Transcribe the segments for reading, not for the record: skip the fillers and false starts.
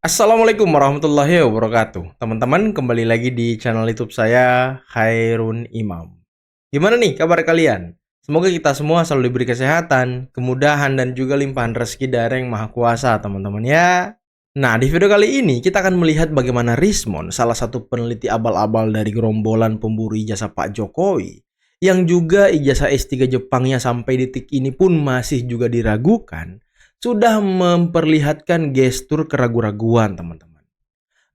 Assalamualaikum warahmatullahi wabarakatuh. Teman-teman, kembali lagi di channel YouTube saya, Khairun Imam. Gimana nih kabar kalian? Semoga kita semua selalu diberi kesehatan, kemudahan, dan juga limpahan rezeki dari Yang Maha Kuasa, teman-teman ya. Nah, di video kali ini kita akan melihat bagaimana Rismond, salah satu peneliti abal-abal dari gerombolan pemburu ijazah Pak Jokowi, yang juga ijazah S3 Jepangnya sampai detik ini pun masih juga diragukan, sudah memperlihatkan gestur keraguan-raguan, teman-teman.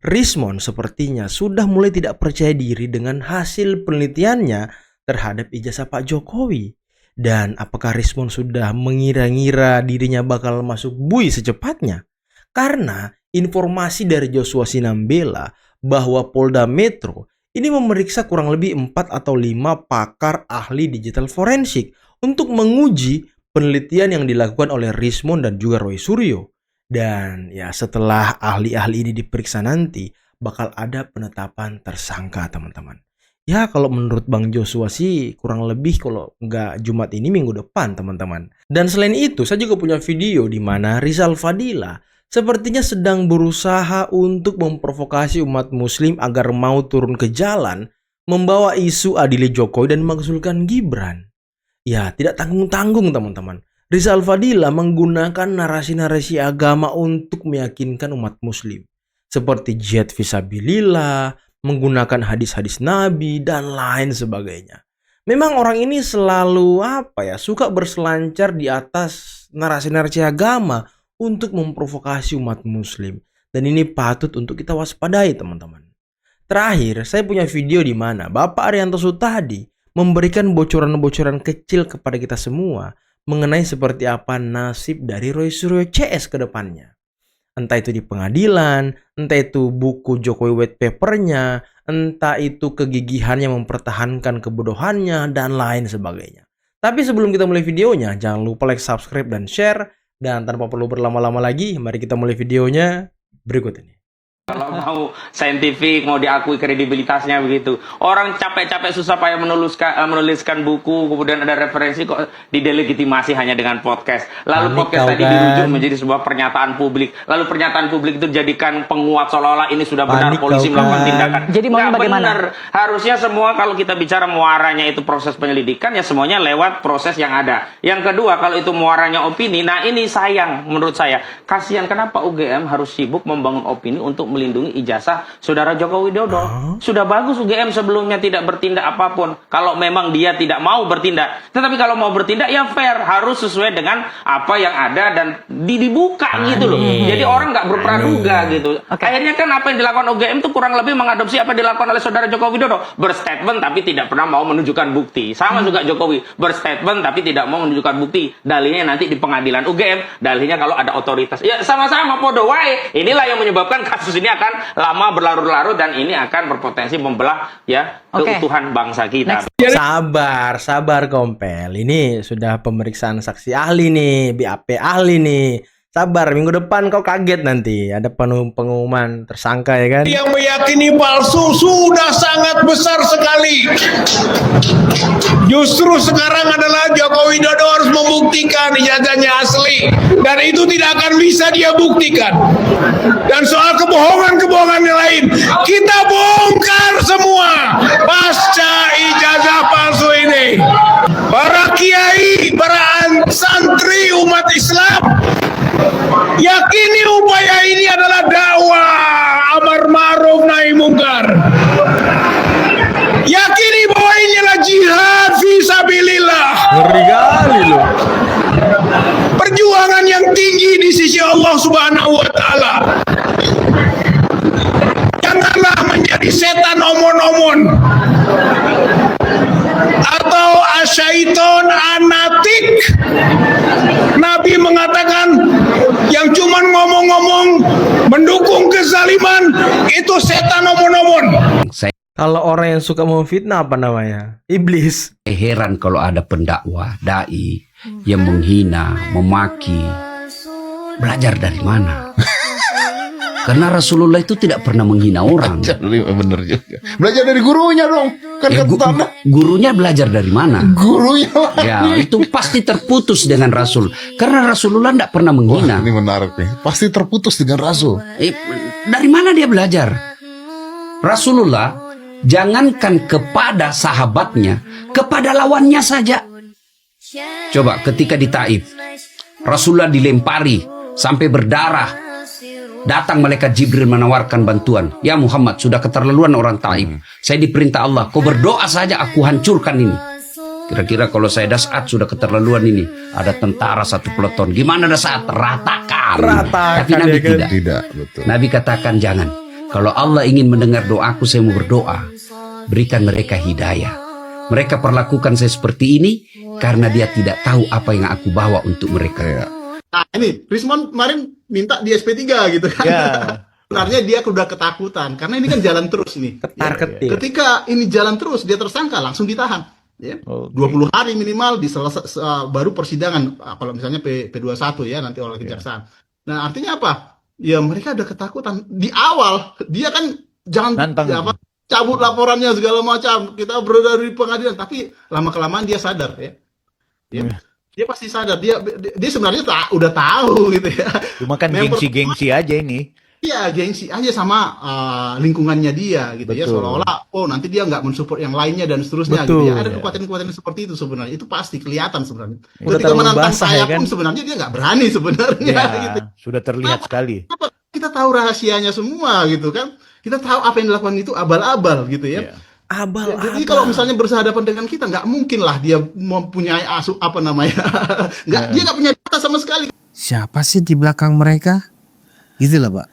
Rismond sepertinya sudah mulai tidak percaya diri dengan hasil penelitiannya terhadap ijazah Pak Jokowi. Dan apakah Rismond sudah mengira-ngira dirinya bakal masuk BUI secepatnya? Karena informasi dari Joshua Sinambela bahwa Polda Metro ini memeriksa kurang lebih 4 atau 5 pakar ahli digital forensik untuk menguji penelitian yang dilakukan oleh Rismond dan juga Roy Suryo. Dan ya setelah ahli-ahli ini diperiksa nanti bakal ada penetapan tersangka, teman-teman. Ya kalau menurut Bang Joshua sih kurang lebih kalau nggak Jumat ini minggu depan, teman-teman. Dan selain itu saya juga punya video di mana Rizal Fadila sepertinya sedang berusaha untuk memprovokasi umat muslim agar mau turun ke jalan membawa isu adili Jokowi dan mengusulkan Gibran. Ya, tidak tanggung-tanggung, teman-teman. Rizal Fadila menggunakan narasi-narasi agama untuk meyakinkan umat muslim. Seperti jihad fisabilillah, menggunakan hadis-hadis Nabi, dan lain sebagainya. Memang orang ini selalu suka berselancar di atas narasi-narasi agama untuk memprovokasi umat muslim. Dan ini patut untuk kita waspadai, teman-teman. Terakhir, saya punya video di mana Bapak Arianto Sutadi memberikan bocoran-bocoran kecil kepada kita semua mengenai seperti apa nasib dari Roy Suryo CS ke depannya. Entah itu di pengadilan, entah itu buku Jokowi white papernya, entah itu kegigihannya mempertahankan kebodohannya, dan lain sebagainya. Tapi sebelum kita mulai videonya, jangan lupa like, subscribe, dan share. Dan tanpa perlu berlama-lama lagi, mari kita mulai videonya berikut ini. Kalau mau saintifik, mau diakui kredibilitasnya begitu. Orang capek-capek susah payah menuliskan buku, kemudian ada referensi kok didelegitimasi hanya dengan podcast. Lalu podcast tadi dirujuk menjadi sebuah pernyataan publik. Lalu pernyataan publik itu dijadikan penguat seolah-olah ini sudah benar polisi melakukan tindakan. Jadi mau bagaimana? Benar. Harusnya semua kalau kita bicara muaranya itu proses penyelidikan ya semuanya lewat proses yang ada. Yang kedua kalau itu muaranya opini, nah ini sayang menurut saya. Kasihan kenapa UGM harus sibuk membangun opini untuk melindungi ijazah saudara Joko Widodo. Sudah bagus UGM sebelumnya tidak bertindak apapun kalau memang dia tidak mau bertindak. Tetapi kalau mau bertindak ya fair, harus sesuai dengan apa yang ada dan dibuka gitu loh. Jadi orang nggak berpraduga gitu. Akhirnya kan apa yang dilakukan UGM itu kurang lebih mengadopsi apa yang dilakukan oleh saudara Joko Widodo. Berstatement tapi tidak pernah mau menunjukkan bukti. Sama juga Jokowi, berstatement tapi tidak mau menunjukkan bukti. Dalilnya nanti di pengadilan. UGM dalilnya kalau ada otoritas. Ya sama-sama podo wae. Inilah yang menyebabkan kasus ini akan lama berlarut-larut dan ini akan berpotensi membelah ya keutuhan bangsa kita. Sabar Kompel. Ini sudah pemeriksaan saksi ahli nih, BAP ahli nih. Sabar, minggu depan kau kaget nanti ada pengumuman tersangka ya kan. Yang meyakini palsu sudah sangat besar sekali. Justru sekarang adalah Joko Widodo harus membuktikan ijazahnya asli. Dan itu tidak akan bisa dia buktikan. Dan soal kebohongan-kebohongan yang lain, kita bongkar semua pasca ijazah palsu ini. Para kiai, para santri umat Islam, yakini upaya ini adalah dakwah amar ma'ruf nahi mungkar. Yakini bahwa ini adalah jihad fisabilillah. Ngeri kali loh. Perjuangan yang tinggi di sisi Allah Subhanahu wa taala. Janganlah menjadi setan omon-omon atau asyaiton anatik. Nabi mengatakan yang cuman ngomong-ngomong mendukung kezaliman itu setan omon-omon. Kalau orang yang suka memfitnah apa namanya? Iblis. Heran kalau ada pendakwah, dai yang menghina, memaki. Belajar dari mana? Karena Rasulullah itu tidak pernah menghina orang. Bener juga. Belajar dari gurunya dong. Kan Ya, kata Anda, gurunya belajar dari mana? gurunya lah. Ya, itu pasti terputus dengan Rasul. Karena Rasulullah tidak pernah Wah, menghina. ini menarik nih. Pasti terputus dengan Rasul. Dari mana dia belajar? Rasulullah jangankan kepada sahabatnya, kepada lawannya saja. Coba ketika di Taif, Rasulullah dilempari sampai berdarah. Datang malaikat Jibril menawarkan bantuan. Ya Muhammad, sudah keterlaluan orang Taif. Saya diperintah Allah, kau berdoa saja aku hancurkan ini. Kira-kira kalau saya Das'at sudah keterlaluan ini. Ada tentara satu peleton. Gimana Das'at? Ratakan. Tapi Nabi ya kan? tidak. Tidak, betul. Nabi katakan jangan. Kalau Allah ingin mendengar doaku, saya mau berdoa. Berikan mereka hidayah. Mereka perlakukan saya seperti ini karena dia tidak tahu apa yang aku bawa untuk mereka. Ya. Nah ini Rismon kemarin minta di SP3 gitu kan. Ya. Sebenarnya dia udah ketakutan karena ini kan jalan terus nih. Ketar-ketir. Ketika ini jalan terus dia tersangka langsung ditahan. Ya. Oke. 20 hari minimal baru persidangan kalau misalnya P21 ya nanti oleh kejaksaan. Nah artinya apa? Ya mereka udah ketakutan di awal dia kan jangan Nantang. cabut laporannya segala macam kita berada di pengadilan tapi lama kelamaan dia sadar ya. Dia pasti sadar dia sebenarnya udah tahu gitu ya. Cuma kan Memang gengsi-gengsi aja ini. Iya, gengsi aja sama lingkungannya dia gitu ya, Betul. seolah-olah nanti dia nggak mensupport yang lainnya dan seterusnya Betul. gitu ya. Ada kekuatan-kekuatan seperti itu sebenarnya. Itu pasti kelihatan sebenarnya. Udah Ketika terlalu menantang basah saya ya kan? pun sebenarnya dia nggak berani sebenarnya Ya, gitu. sudah terlihat sekali. Kenapa? Kita tahu rahasianya semua gitu kan. Kita tahu apa yang dilakukan itu abal-abal gitu ya. Ya. Jadi kalau misalnya bersehadapan dengan kita nggak mungkin lah dia mempunyai dia nggak punya data sama sekali. Siapa sih di belakang mereka? Gitu lah Pak.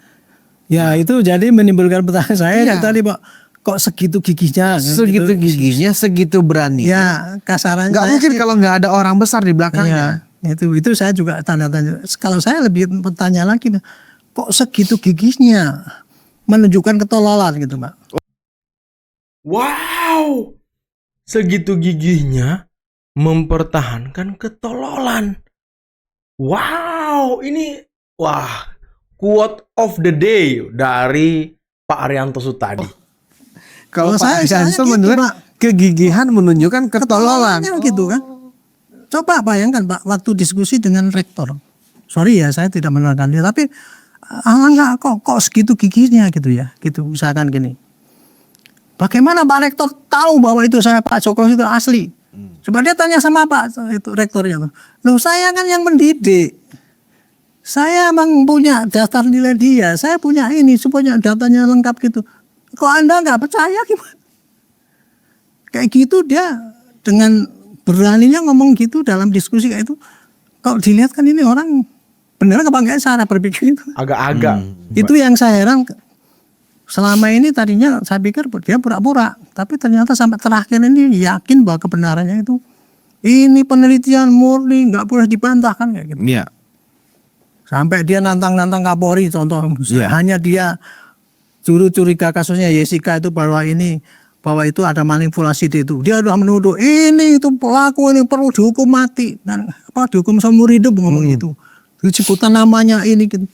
Ya itu jadi menimbulkan pertanyaan saya Iya. tadi Pak, kok segitu giginya? Segitu gitu. giginya, segitu berani. Ya kasarannya. Nggak saya mungkin sih- kalau nggak ada orang besar di belakangnya. Ya, itu saya juga tanda tanya. Kalau saya lebih bertanya lagi, kok segitu giginya menunjukkan ketololan gitu Pak. Wow, segitu gigihnya mempertahankan ketololan. Wow, ini quote of the day dari Pak Arianto Sutadi. Kalau saya Pak Arianto gitu, menurut Pak. kegigihan menunjukkan ketololan. Ketololannya gitu kan. Coba bayangkan Pak, waktu diskusi dengan rektor. Sorry ya, saya tidak menerangkan dia, tapi enggak kok segitu giginya gitu ya, gitu misalkan gini. Bagaimana Pak Rektor tahu bahwa itu saya Pak Jokowi itu asli? Coba dia tanya sama Pak itu rektornya. Loh saya kan yang mendidik. Saya emang punya daftar nilai dia. Saya punya ini, punya datanya lengkap gitu. Kok Anda nggak percaya gimana? Kayak gitu dia dengan beraninya ngomong gitu dalam diskusi kayak itu. Kalau dilihat kan ini orang beneran apa enggak cara berpikir itu. Agak-agak. Itu yang saya heran. Selama ini tadinya saya pikir dia pura-pura, tapi ternyata sampai terakhir ini yakin bahwa kebenarannya itu ini penelitian murni, nggak boleh dibantahkan kayak gitu. Iya. Sampai dia nantang-nantang Kapolri, contoh Iya. hanya dia juru curiga kasusnya Jessica itu bahwa itu ada manipulasi di itu. Dia sudah menuduh ini itu pelaku ini perlu dihukum mati dan dihukum seumur hidup ngomong itu. Disebutkan namanya ini gitu.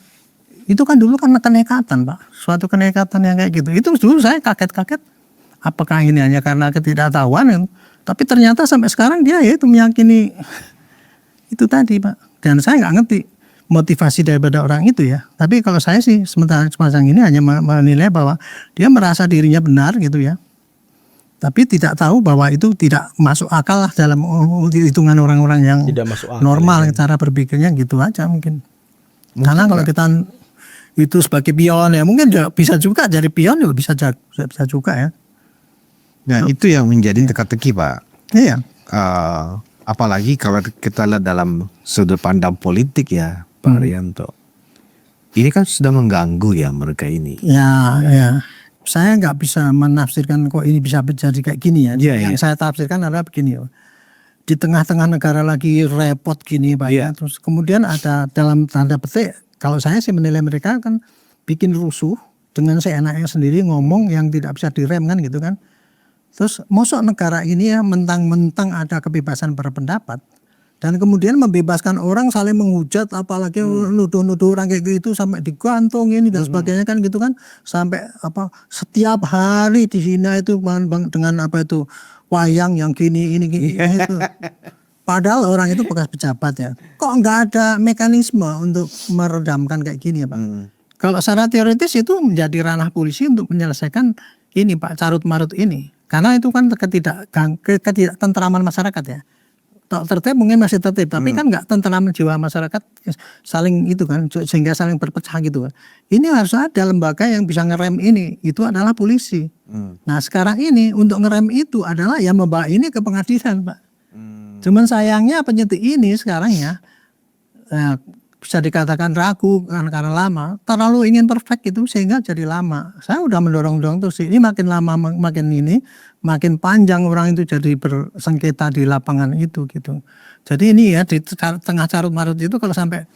Itu kan dulu kan kenekatan Pak, suatu kenekatan yang kayak gitu. Itu dulu saya kaget-kaget, apakah ini hanya karena ketidaktahuan ya? Tapi ternyata sampai sekarang dia ya itu meyakini itu tadi Pak. Dan saya nggak ngerti motivasi daripada orang itu ya. Tapi kalau saya sih sementara semacam ini hanya menilai bahwa dia merasa dirinya benar gitu ya. Tapi tidak tahu bahwa itu tidak masuk akal lah dalam hitungan orang-orang yang Tidak masuk akal, normal ya. cara berpikirnya gitu aja mungkin. Karena kalau kita itu sebagai pion ya mungkin bisa juga jadi pion ya bisa juga ya. Nah itu yang menjadi teka-teki Pak. Iya. Apalagi kalau kita lihat dalam sudut pandang politik ya Pak Arianto. Ini kan sudah mengganggu ya mereka ini. Ya. Saya nggak bisa menafsirkan kok ini bisa jadi kayak gini ya. Iya, Yang saya tafsirkan adalah begini ya. Di tengah-tengah negara lagi repot gini Pak ya. Terus kemudian ada dalam tanda petik, kalau saya sih menilai mereka kan bikin rusuh dengan seenaknya sendiri ngomong yang tidak bisa direm kan gitu kan. Terus mosok negara ini ya mentang-mentang ada kebebasan berpendapat. Dan kemudian membebaskan orang saling menghujat, apalagi nuduh-nuduh orang kayak gitu sampai digantung ini dan sebagainya kan gitu kan, sampai apa setiap hari dihina itu dengan apa itu wayang yang gini ini itu. Padahal orang itu bekas pejabat ya. Kok nggak ada mekanisme untuk meredamkan kayak gini ya Pak? Kalau secara teoritis itu menjadi ranah polisi untuk menyelesaikan ini Pak, carut-marut ini. Karena itu kan ketidaktentraman masyarakat ya. Tertib mungkin masih tertib, tapi kan nggak tentram jiwa masyarakat saling itu kan, sehingga saling berpecah gitu. Ini harus ada lembaga yang bisa ngerem ini, itu adalah polisi. Nah sekarang ini untuk ngerem itu adalah yang membawa ini ke pengadilan Pak. Cuman sayangnya penyidik ini sekarang ya bisa dikatakan ragu karena lama, terlalu ingin perfect itu sehingga jadi lama. Saya udah mendorong-dorong terus ini makin lama makin panjang orang itu jadi bersengketa di lapangan itu gitu. Jadi ini ya di tengah carut marut itu kalau sampai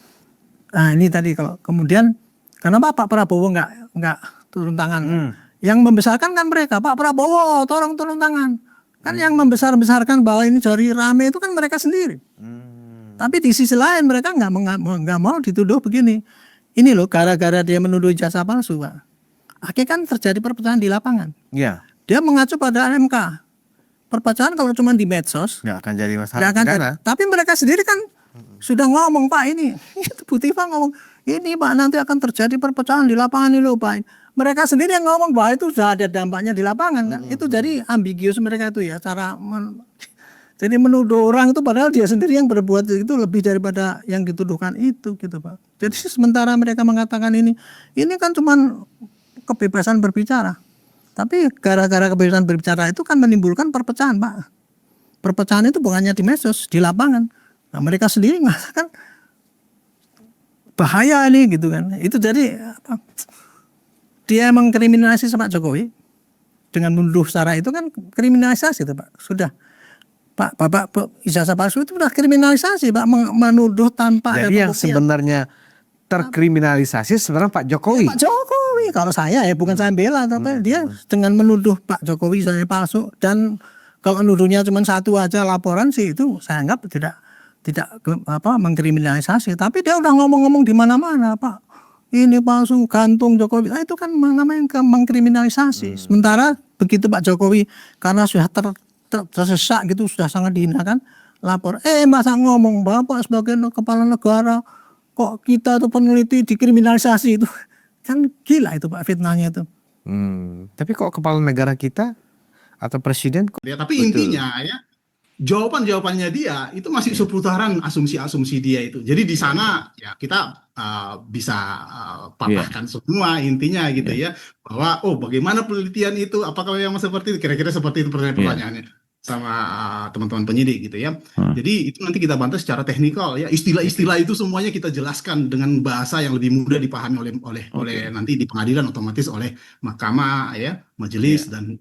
ini tadi kalau kemudian kenapa Pak Prabowo nggak turun tangan? Yang membesarkan kan mereka, Pak Prabowo tolong turun tangan. Kan yang membesar-besarkan bahwa ini jadi rame itu kan mereka sendiri. Tapi di sisi lain mereka nggak mau dituduh begini. Ini loh gara-gara dia menuduh ijazah palsu Pak. Akhirnya kan terjadi perpecahan di lapangan. Iya. Dia mengacu pada MK. Perpecahan kalau cuma di medsos Nggak akan jadi masalah. nggak akan tapi mereka sendiri kan sudah ngomong Pak ini. Itu Bu Tifa ngomong ini Pak nanti akan terjadi perpecahan di lapangan ini loh Pak. Mereka sendiri yang ngomong bahwa itu sudah ada dampaknya di lapangan kan. Itu jadi ambigius mereka itu ya cara jadi menuduh orang itu padahal dia sendiri yang berbuat itu lebih daripada yang dituduhkan itu gitu Pak. Jadi sementara mereka mengatakan ini kan cuman kebebasan berbicara. Tapi gara-gara kebebasan berbicara itu kan menimbulkan perpecahan Pak. Perpecahan itu bukannya di medsos, di lapangan. Nah mereka sendiri mengatakan bahaya ini gitu kan. Itu jadi apa? Dia mengkriminalisasi Pak Jokowi dengan menuduh secara itu kan kriminalisasi itu Pak. Sudah Bapak ijazah palsu itu sudah kriminalisasi Pak, menuduh tanpa ada Jadi yang sebenarnya terkriminalisasi sebenarnya Pak Jokowi. Pak Jokowi kalau saya ya bukan saya bela tapi dia dengan menuduh Pak Jokowi ijazah palsu dan kalau menuduhnya cuma satu aja laporan sih itu saya anggap tidak mengkriminalisasi tapi dia udah ngomong-ngomong di mana-mana Pak. Ini palsu gantung Jokowi, itu kan namanya mengkriminalisasi. Sementara begitu Pak Jokowi karena sudah tersesak gitu, sudah sangat dihinakan, lapor. Masa ngomong Bapak sebagai kepala negara, kok kita tuh peneliti dikriminalisasi itu, kan gila itu Pak fitnahnya itu. Tapi kok kepala negara kita atau presiden? Ya, tapi intinya ya jawabannya dia itu masih seputaran asumsi-asumsi dia itu. Jadi di sana ya kita bisa patahkan semua intinya gitu ya bahwa bagaimana penelitian itu apakah memang seperti itu kira-kira seperti itu pertanyaannya sama teman-teman penyidik gitu ya. Jadi itu nanti kita bantu secara teknikal ya istilah-istilah itu semuanya kita jelaskan dengan bahasa yang lebih mudah dipahami oleh nanti di pengadilan otomatis oleh mahkamah ya majelis dan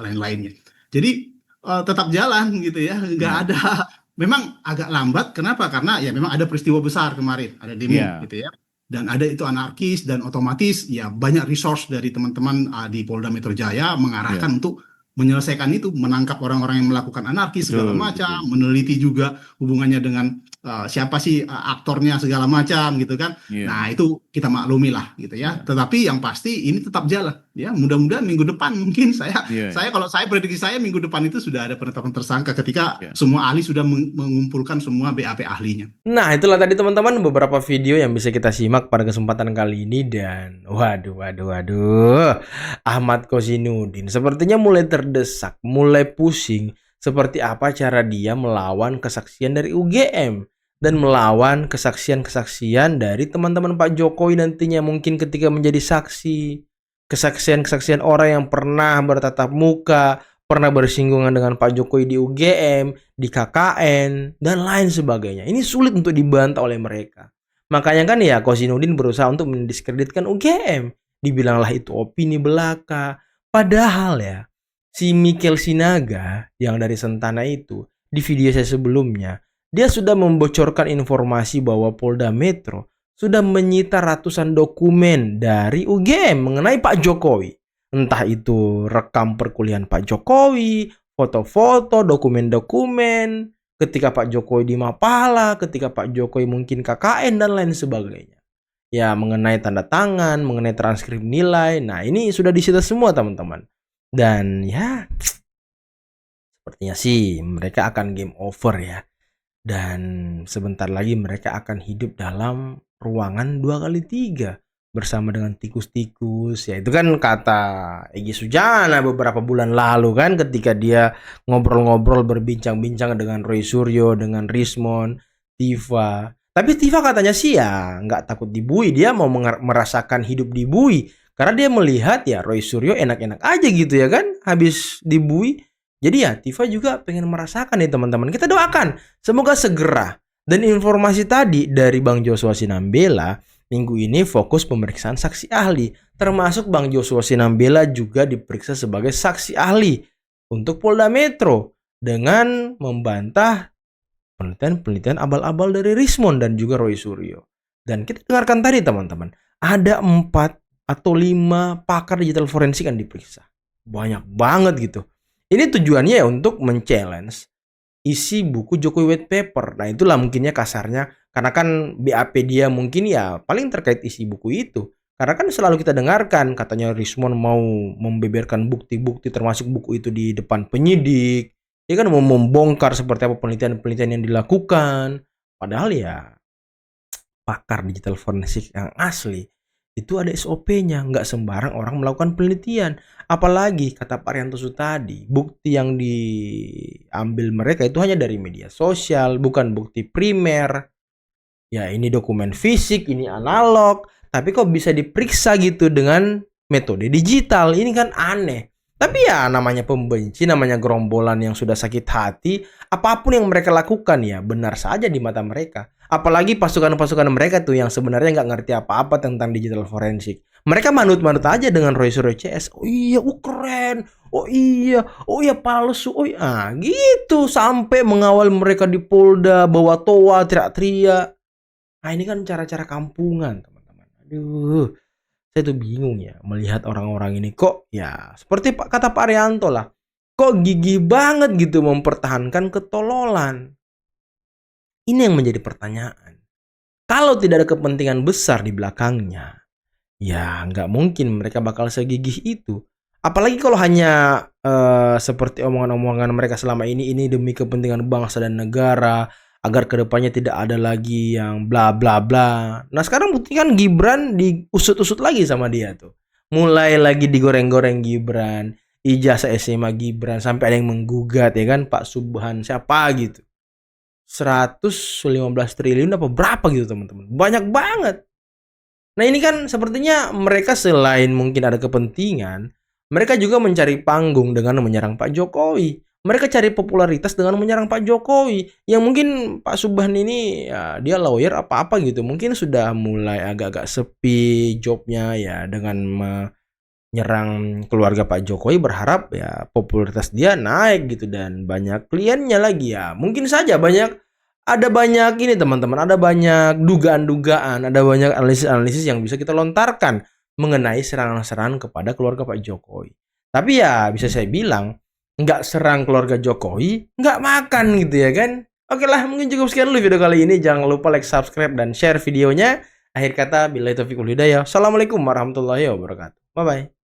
lain-lainnya. Jadi tetap jalan gitu ya, nggak ada. Memang agak lambat, kenapa? Karena ya memang ada peristiwa besar kemarin, ada demo gitu ya, dan ada itu anarkis dan otomatis ya banyak resource dari teman-teman di Polda Metro Jaya mengarahkan untuk menyelesaikan itu, menangkap orang-orang yang melakukan anarkis segala macam, meneliti juga hubungannya dengan siapa sih aktornya segala macam gitu kan. Nah itu kita maklumi lah gitu ya. Tetapi yang pasti ini tetap jalan ya. Mudah-mudahan minggu depan mungkin saya kalau saya prediksi saya minggu depan itu sudah ada penetapan tersangka ketika semua ahli sudah mengumpulkan semua BAP ahlinya. Nah itulah tadi teman-teman beberapa video yang bisa kita simak pada kesempatan kali ini dan waduh Ahmad Kosinudin sepertinya mulai terdesak, mulai pusing seperti apa cara dia melawan kesaksian dari UGM dan melawan kesaksian-kesaksian dari teman-teman Pak Jokowi nantinya mungkin ketika menjadi saksi, kesaksian-kesaksian orang yang pernah bertatap muka, pernah bersinggungan dengan Pak Jokowi di UGM, di KKN, dan lain sebagainya. Ini sulit untuk dibantah oleh mereka. Makanya kan ya Kosinudin berusaha untuk mendiskreditkan UGM. Dibilanglah itu opini belaka. Padahal ya, si Mikel Sinaga yang dari Sentana itu, di video saya sebelumnya, dia sudah membocorkan informasi bahwa Polda Metro sudah menyita ratusan dokumen dari UGM mengenai Pak Jokowi. Entah itu rekam perkuliahan Pak Jokowi, foto-foto, dokumen-dokumen, ketika Pak Jokowi di Mapala, ketika Pak Jokowi mungkin KKN dan lain sebagainya. Ya, mengenai tanda tangan, mengenai transkrip nilai. Nah, ini sudah disita semua, teman-teman. Dan ya, sepertinya sih mereka akan game over ya. Dan sebentar lagi mereka akan hidup dalam ruangan 2x3 bersama dengan tikus-tikus. Ya, itu kan kata Egy Sujana beberapa bulan lalu kan, ketika dia ngobrol-ngobrol berbincang-bincang dengan Roy Suryo, dengan Rismon, Tifa. Tapi Tifa katanya sih ya nggak takut dibui, dia mau merasakan hidup dibui. Karena dia melihat ya Roy Suryo enak-enak aja gitu ya kan, habis dibui. Jadi ya Tifa juga pengen merasakan nih teman-teman. Kita doakan semoga segera. Dan informasi tadi dari Bang Joshua Sinambela, minggu ini fokus pemeriksaan saksi ahli. Termasuk Bang Joshua Sinambela juga diperiksa sebagai saksi ahli untuk Polda Metro dengan membantah penelitian abal-abal dari Rismon dan juga Roy Suryo. Dan kita dengarkan tadi teman-teman, ada 4 atau 5 pakar digital forensik yang diperiksa. Banyak banget gitu. Ini tujuannya ya untuk men-challenge isi buku Jokowi White Paper. Nah, itulah mungkinnya kasarnya, karena kan BAP dia mungkin ya paling terkait isi buku itu. Karena kan selalu kita dengarkan katanya Rismon mau membeberkan bukti-bukti termasuk buku itu di depan penyidik. Dia kan mau membongkar seperti apa penelitian-penelitian yang dilakukan. Padahal ya pakar digital forensik yang asli itu ada SOP-nya, nggak sembarang orang melakukan penelitian. Apalagi kata Pak Rianto tadi, bukti yang diambil mereka itu hanya dari media sosial, bukan bukti primer. Ya ini dokumen fisik, ini analog, tapi kok bisa diperiksa gitu dengan metode digital? Ini kan aneh. Tapi ya namanya pembenci, namanya gerombolan yang sudah sakit hati, apapun yang mereka lakukan ya benar saja di mata mereka. Apalagi pasukan-pasukan mereka tuh yang sebenarnya nggak ngerti apa-apa tentang digital forensik. Mereka manut-manut aja dengan Roy Suryo CS. Oh iya, keren. Oh iya palsu. Oh iya, gitu. Sampai mengawal mereka di Polda, bawa toa, teriak-teriak. Nah ini kan cara-cara kampungan teman-teman. Aduh. Saya tuh bingung ya melihat orang-orang ini kok ya seperti kata Pak Rianto lah, kok gigih banget gitu mempertahankan ketololan. Ini yang menjadi pertanyaan. Kalau tidak ada kepentingan besar di belakangnya, ya nggak mungkin mereka bakal segigih itu. Apalagi kalau hanya seperti omongan-omongan mereka selama ini demi kepentingan bangsa dan negara, agar kedepannya tidak ada lagi yang bla bla bla. Nah sekarang buktikan Gibran diusut-usut lagi sama dia tuh. Mulai lagi digoreng-goreng Gibran, ijazah SMA Gibran, sampai ada yang menggugat ya kan, Pak Subhan siapa gitu. 115 triliun apa berapa gitu teman-teman. Banyak banget. Nah ini kan sepertinya mereka selain mungkin ada kepentingan, mereka juga mencari panggung dengan menyerang Pak Jokowi. Mereka cari popularitas dengan menyerang Pak Jokowi. Yang mungkin Pak Subhan ini ya dia lawyer apa-apa gitu. Mungkin sudah mulai agak-agak sepi jobnya ya, dengan menyerang keluarga Pak Jokowi berharap ya popularitas dia naik gitu dan banyak kliennya lagi ya. Mungkin saja ada banyak ini teman-teman, ada banyak dugaan-dugaan, ada banyak analisis-analisis yang bisa kita lontarkan mengenai serangan-serangan kepada keluarga Pak Jokowi. Tapi ya bisa saya bilang, nggak serang keluarga Jokowi, nggak makan gitu ya kan. Oke lah, mungkin cukup sekian dulu video kali ini. Jangan lupa like, subscribe, dan share videonya. Akhir kata, billahi taufiq wal hidayah. Assalamualaikum warahmatullahi wabarakatuh. Bye-bye.